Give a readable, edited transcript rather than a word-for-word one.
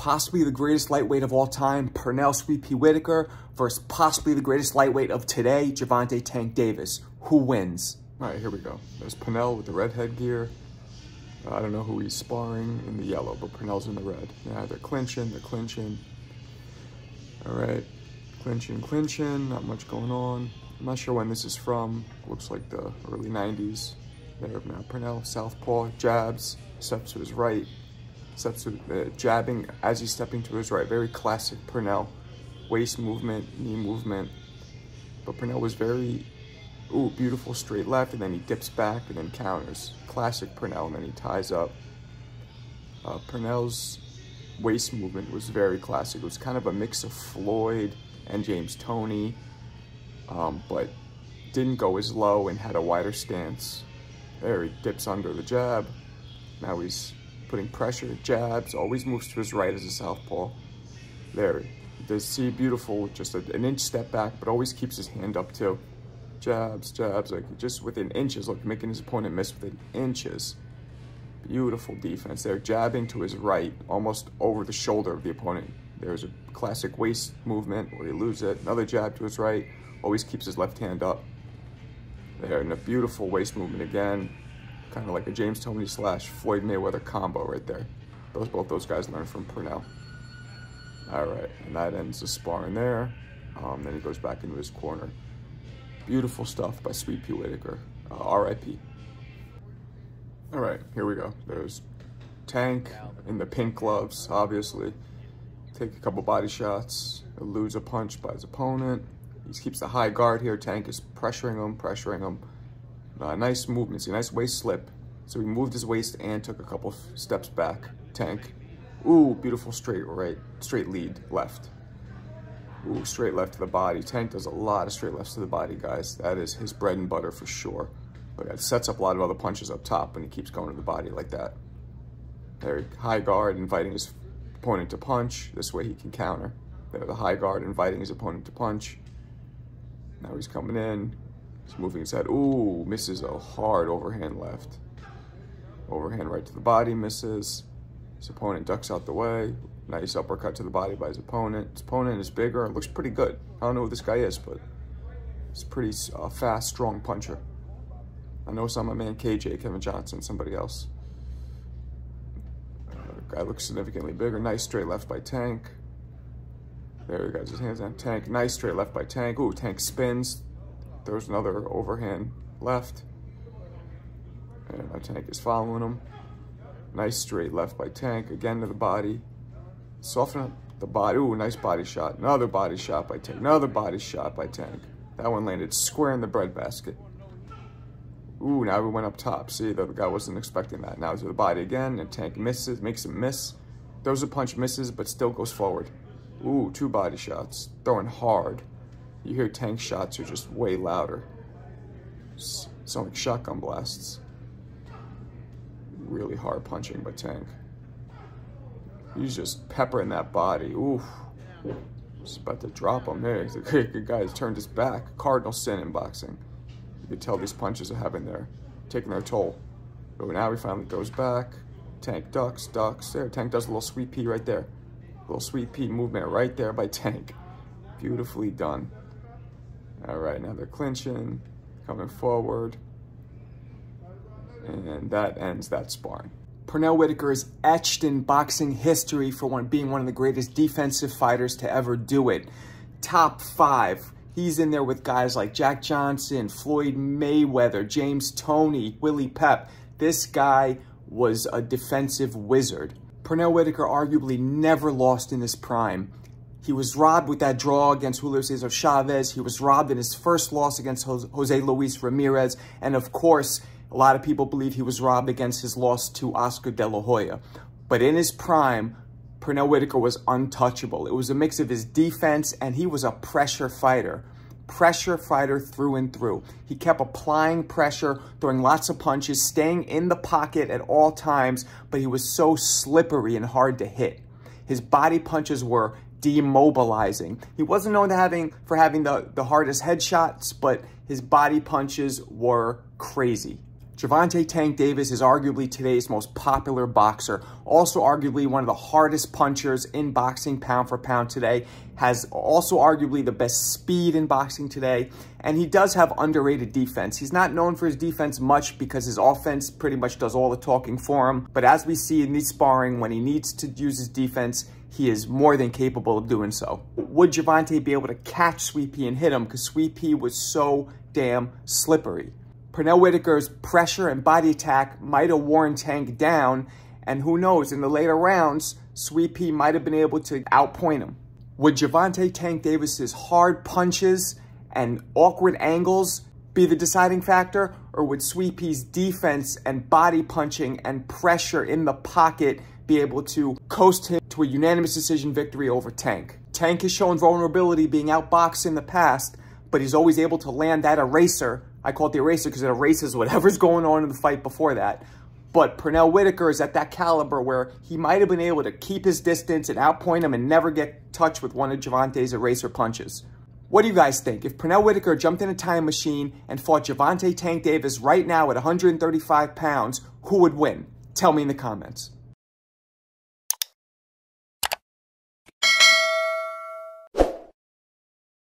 possibly the greatest lightweight of all time, Pernell Sweet Pea Whitaker, versus possibly the greatest lightweight of today, Gervonta Tank Davis. Who wins? All right, here we go. There's Pernell with the red headgear. I don't know who he's sparring in the yellow, but Pernell's in the red. Yeah, they're clinching. All right, clinching, not much going on. I'm not sure when this is from. Looks like the early 90s. There now, Pernell, southpaw, jabs, steps to his right, steps to jabbing as he's stepping to his right. Very classic Pernell. Waist movement, knee movement. But Pernell was very, beautiful straight left, and then he dips back and then counters. Classic Pernell, and then he ties up. Pernell's waist movement was very classic. It was kind of a mix of Floyd and James Toney, but didn't go as low and had a wider stance. There, he dips under the jab. Now he's putting pressure, jabs, always moves to his right as a southpaw. There, does see beautiful, just an inch step back, but always keeps his hand up too. Jabs, like just within inches, like making his opponent miss within inches. Beautiful defense there, jabbing to his right, almost over the shoulder of the opponent. There's a classic waist movement where he loses it. Another jab to his right, always keeps his left hand up. There, and a beautiful waist movement again, kind of like a James Toney / Floyd Mayweather combo right there. Both those guys learned from Pernell. All right, and that ends the sparring there. Then he goes back into his corner. Beautiful stuff by Sweet Pea Whitaker. R.I.P. All right, here we go. There's Tank in the pink gloves, obviously. Take a couple body shots, eludes a punch by his opponent. He keeps the high guard here. Tank is pressuring him. Nice movement, see, nice waist slip. So he moved his waist and took a couple steps back. Tank. Beautiful straight lead left. Straight left to the body. Tank does a lot of straight lefts to the body, guys. That is his bread and butter for sure. But it sets up a lot of other punches up top when he keeps going to the body like that. There, high guard, inviting his opponent to punch. This way he can counter. There, the high guard, inviting his opponent to punch. Now he's coming in. He's moving his head. Misses a hard overhand left. Overhand right to the body, misses. His opponent ducks out the way. Nice uppercut to the body by his opponent. His opponent is bigger. Looks pretty good. I don't know who this guy is, but he's a pretty fast, strong puncher. I know it's not my man KJ, Kevin Johnson, somebody else. The guy looks significantly bigger. Nice straight left by Tank. There he got his hands on Tank. Nice straight left by Tank. Tank spins. Throws another overhand left. And now Tank is following him. Nice straight left by Tank. Again to the body. Soften up the body. Nice body shot. Another body shot by Tank. Another body shot by Tank. That one landed square in the breadbasket. Now we went up top. See, the guy wasn't expecting that. Now to the body again, and Tank misses, makes him miss. Throws a punch, misses, but still goes forward. 2 body shots. Throwing hard. You hear Tank shots are just way louder. Sound like shotgun blasts. Really hard punching by Tank. He's just peppering that body. Just about to drop him. There, the guy's turned his back. Cardinal sin in boxing. You can tell these punches are taking their toll. But now he finally goes back. Tank ducks. There, Tank does a little sweet pea right there. A little sweet pea movement right there by Tank. Beautifully done. All right, now they're clinching, coming forward. And that ends that sparring. Pernell Whitaker is etched in boxing history for being one of the greatest defensive fighters to ever do it. Top 5. He's in there with guys like Jack Johnson, Floyd Mayweather, James Toney, Willie Pep. This guy was a defensive wizard. Pernell Whitaker arguably never lost in his prime. He was robbed with that draw against Julio Cesar Chavez. He was robbed in his first loss against Jose Luis Ramirez. And of course, a lot of people believe he was robbed against his loss to Oscar De La Hoya. But in his prime, Pernell Whitaker was untouchable. It was a mix of his defense, and he was a pressure fighter. Pressure fighter through and through. He kept applying pressure, throwing lots of punches, staying in the pocket at all times, but he was so slippery and hard to hit. His body punches were demobilizing. He wasn't known for having the hardest headshots, but his body punches were crazy. Gervonta Tank Davis is arguably today's most popular boxer, also arguably one of the hardest punchers in boxing pound for pound today, has also arguably the best speed in boxing today, and he does have underrated defense. He's not known for his defense much because his offense pretty much does all the talking for him, but as we see in these sparring, when he needs to use his defense, he is more than capable of doing so. Would Gervonta be able to catch Sweet Pea and hit him? Because Sweet Pea was so damn slippery. Pernell Whitaker's pressure and body attack might have worn Tank down, and who knows, in the later rounds, Sweet Pea might have been able to outpoint him. Would Gervonta Tank Davis's hard punches and awkward angles be the deciding factor, or would Sweet Pea's defense and body punching and pressure in the pocket be able to coast him to a unanimous decision victory over Tank? Tank has shown vulnerability being outboxed in the past, but he's always able to land that eraser. I call it the eraser because it erases whatever's going on in the fight before that. But Pernell Whitaker is at that caliber where he might have been able to keep his distance and outpoint him and never get touched with one of Gervonta's eraser punches. What do you guys think? If Pernell Whitaker jumped in a time machine and fought Gervonta Tank Davis right now at 135 pounds, who would win? Tell me in the comments.